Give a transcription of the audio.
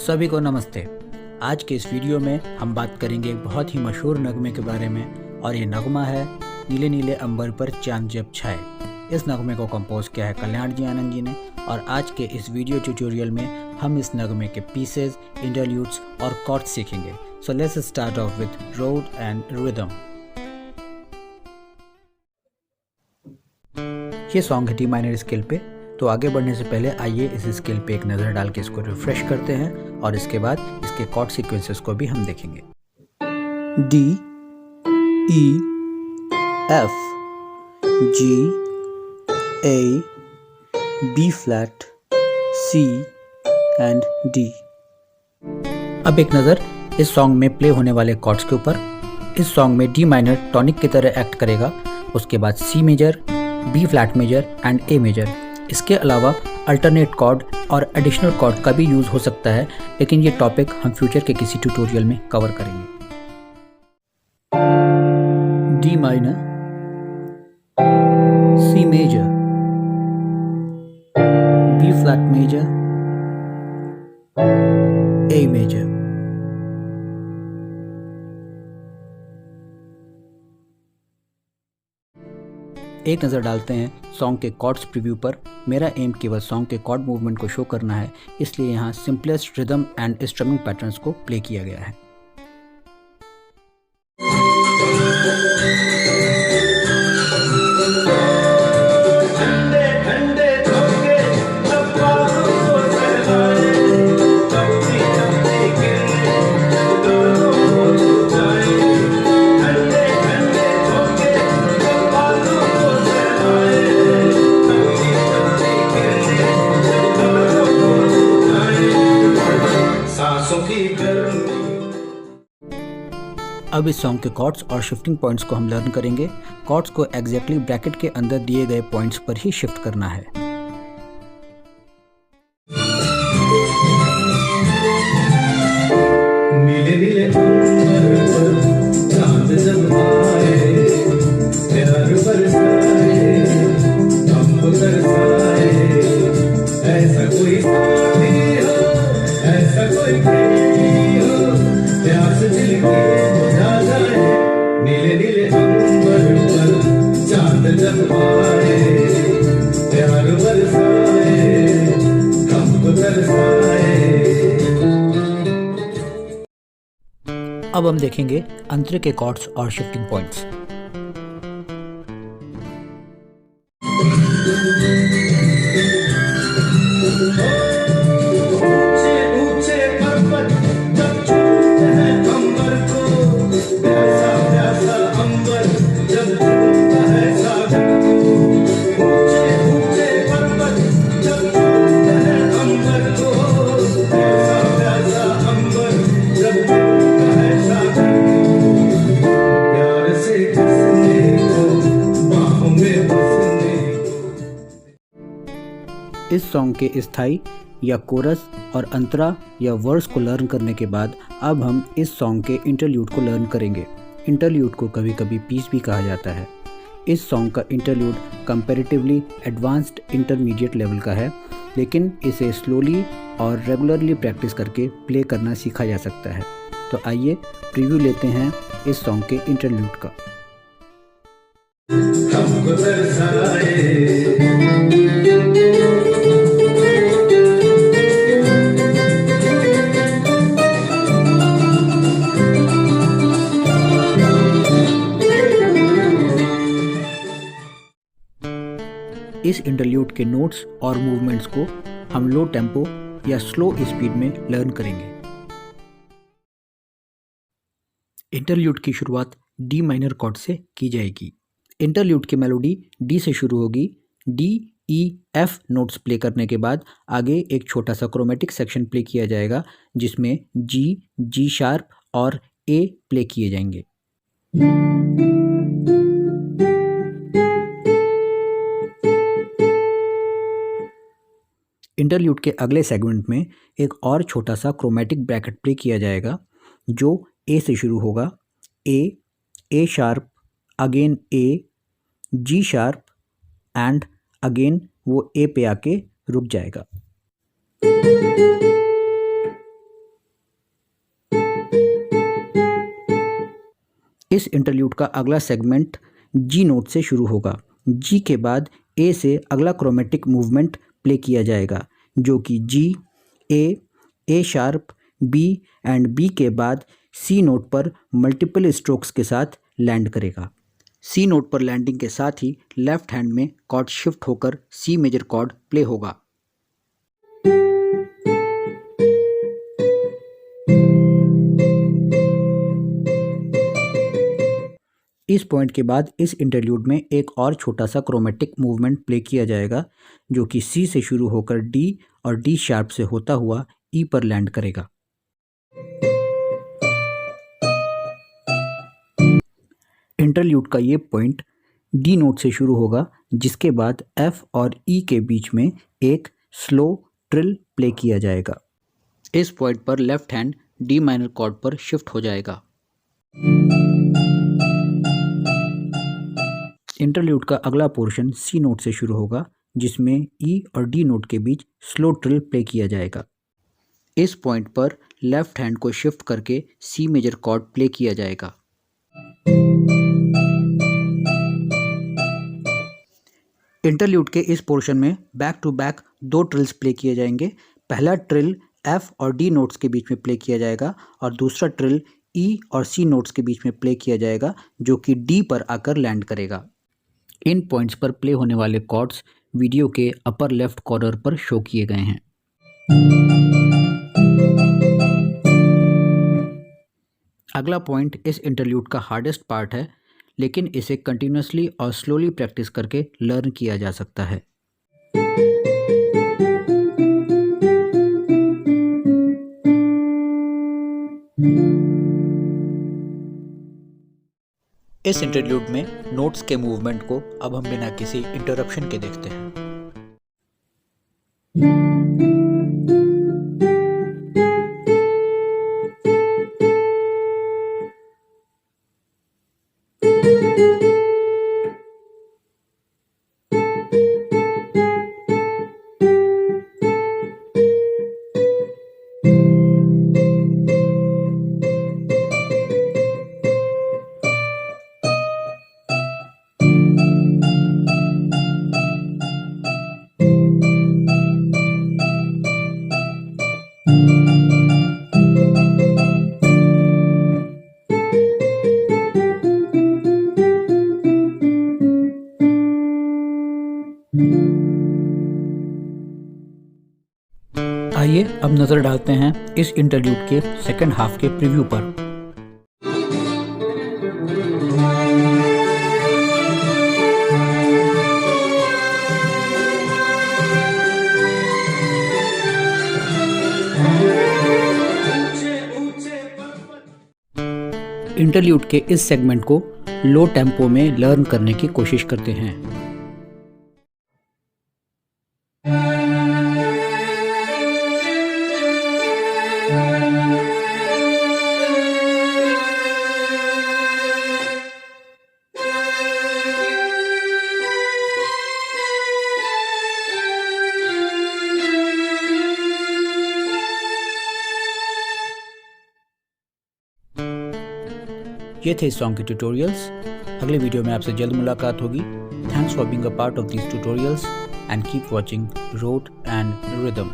सभी को नमस्ते। आज के इस वीडियो में हम बात करेंगे एक बहुत ही मशहूर नगमे के बारे में और ये नगमा है नीले नीले अंबर पर चांद जब छाए। इस नगमे को कंपोज किया है कल्याण जी आनंद जी ने और आज के इस वीडियो ट्यूटोरियल में हम इस नगमे के पीसेज, इंटरल्यूड्स और कॉर्ड्स सीखेंगे। So let's start of with road and rhythm. ये सॉन्ग है डी माइनर स्केल पे। तो आगे बढ़ने से पहले आइए इस स्केल पे एक नज़र डाल के इसको रिफ्रेश करते हैं और इसके बाद इसके कॉर्ड सीक्वेंसेस को भी हम देखेंगे। D, E, F, G, A, B flat, C and D. अब एक नज़र इस सॉन्ग में प्ले होने वाले कॉर्ड्स के ऊपर। इस सॉन्ग में डी माइनर टॉनिक की तरह एक्ट करेगा, उसके बाद C major, B flat major and A major. इसके अलावा अल्टरनेट कॉर्ड और एडिशनल कॉर्ड का भी यूज़ हो सकता है, लेकिन ये टॉपिक हम फ्यूचर के किसी ट्यूटोरियल में कवर करेंगे। D minor, C major, B flat major, A major. एक नज़र डालते हैं सॉन्ग के कॉर्ड्स प्रीव्यू पर। मेरा एम केवल सॉन्ग के कॉर्ड मूवमेंट को शो करना है, इसलिए यहाँ simplest rhythm and strumming patterns को प्ले किया गया है। अब इस सॉन्ग के कॉर्ड्स और शिफ्टिंग पॉइंट्स को हम लर्न करेंगे। कॉर्ड्स को एग्जैक्टली ब्रैकेट के अंदर दिए गए पॉइंट्स पर ही शिफ्ट करना है। नीले नीले अंबर पर चांद जब आए, प्यार बरसाए, हमको तरसाए, ऐसा कोई साथी हो, ऐसा कोई प्रेमी हो, प्यास दिल की नीले नीले अंबर पर चांद जब आए, प्यार बरसाए, हमको तरसाए। अब हम देखेंगे अंतरे के कॉर्ड्स और शिफ्टिंग पॉइंट्स। इस सॉन्ग के स्थाई या कोरस और अंतरा या वर्स को लर्न करने के बाद अब हम इस सॉन्ग के इंटरल्यूड को लर्न करेंगे। इंटरल्यूड को कभी कभी पीस भी कहा जाता है। इस सॉन्ग का interlude comparatively advanced intermediate level का है, लेकिन इसे स्लोली और रेगुलरली प्रैक्टिस करके प्ले करना सीखा जा सकता है। तो आइए प्रीव्यू लेते हैं इस सॉन्ग के इंटरल्यूड का। इस इंटरल्यूड के नोट्स और मूवमेंट्स को हम लो टेम्पो या स्लो स्पीड में लर्न करेंगे। इंटरल्यूड की शुरुआत डी माइनर कॉर्ड से की जाएगी। इंटरल्यूड की मेलोडी डी से शुरू होगी। D, E, F notes play करने के बाद आगे एक छोटा सा क्रोमेटिक सेक्शन प्ले किया जाएगा, जिसमें जी, जी शार्प और ए प्ले किए जाएंगे। इंटरल्यूड के अगले सेगमेंट में एक और छोटा सा क्रोमेटिक ब्रैकेट प्ले किया जाएगा, जो ए से शुरू होगा। A sharp, again A, G sharp and again वो ए पे आके रुक जाएगा। इस इंटरल्यूड का अगला सेगमेंट जी नोट से शुरू होगा। जी के बाद ए से अगला क्रोमेटिक मूवमेंट प्ले किया जाएगा, जो कि जी, ए शार्प, बी एंड बी के बाद सी नोट पर मल्टीपल स्ट्रोक्स के साथ लैंड करेगा। सी नोट पर लैंडिंग के साथ ही लेफ्ट हैंड में कॉर्ड शिफ्ट होकर सी मेजर कॉर्ड प्ले होगा। इस पॉइंट के बाद इस इंटरल्यूड में एक और छोटा सा क्रोमेटिक मूवमेंट प्ले किया जाएगा, जो कि सी से शुरू होकर डी और डी शार्प से होता हुआ ई पर लैंड करेगा। इंटरल्यूड का ये पॉइंट डी नोट से शुरू होगा, जिसके बाद एफ और ई के बीच में एक स्लो ट्रिल प्ले किया जाएगा। इस पॉइंट पर left hand D minor cord पर शिफ्ट हो जाएगा। इंटरल्यूड का अगला पोर्शन सी नोट से शुरू होगा, जिसमें ई और डी नोट के बीच स्लो ट्रिल प्ले किया जाएगा। इस पॉइंट पर लेफ्ट हैंड को शिफ्ट करके सी मेजर कॉर्ड प्ले किया जाएगा। इंटरल्यूड के इस पोर्शन में back to back 2 trills play किए जाएंगे। पहला ट्रिल एफ और डी नोट्स के बीच में प्ले किया जाएगा और दूसरा ट्रिल ई और सी नोट्स के बीच में प्ले किया जाएगा, जो कि डी पर आकर लैंड करेगा। इन पॉइंट्स पर प्ले होने वाले कॉर्ड्स वीडियो के अपर लेफ्ट कॉर्नर पर शो किए गए हैं। अगला पॉइंट इस इंटरल्यूड का हार्डेस्ट पार्ट है, लेकिन इसे कंटिन्यूसली और स्लोली प्रैक्टिस करके लर्न किया जा सकता है। इस इंटरल्यूड में नोट्स के मूवमेंट को अब हम बिना किसी इंटरप्शन के देखते हैं। आइए अब नज़र डालते हैं इस इंटरल्यूड के सेकंड हाफ के प्रीव्यू पर। इंटरल्यूड के इस सेगमेंट को लो टेम्पो में लर्न करने की कोशिश करते हैं। ये थे इस सॉन्ग के ट्यूटोरियल्स। अगले वीडियो में आपसे जल्द मुलाकात होगी। Thanks for being a part of these tutorials and keep watching road and rhythm.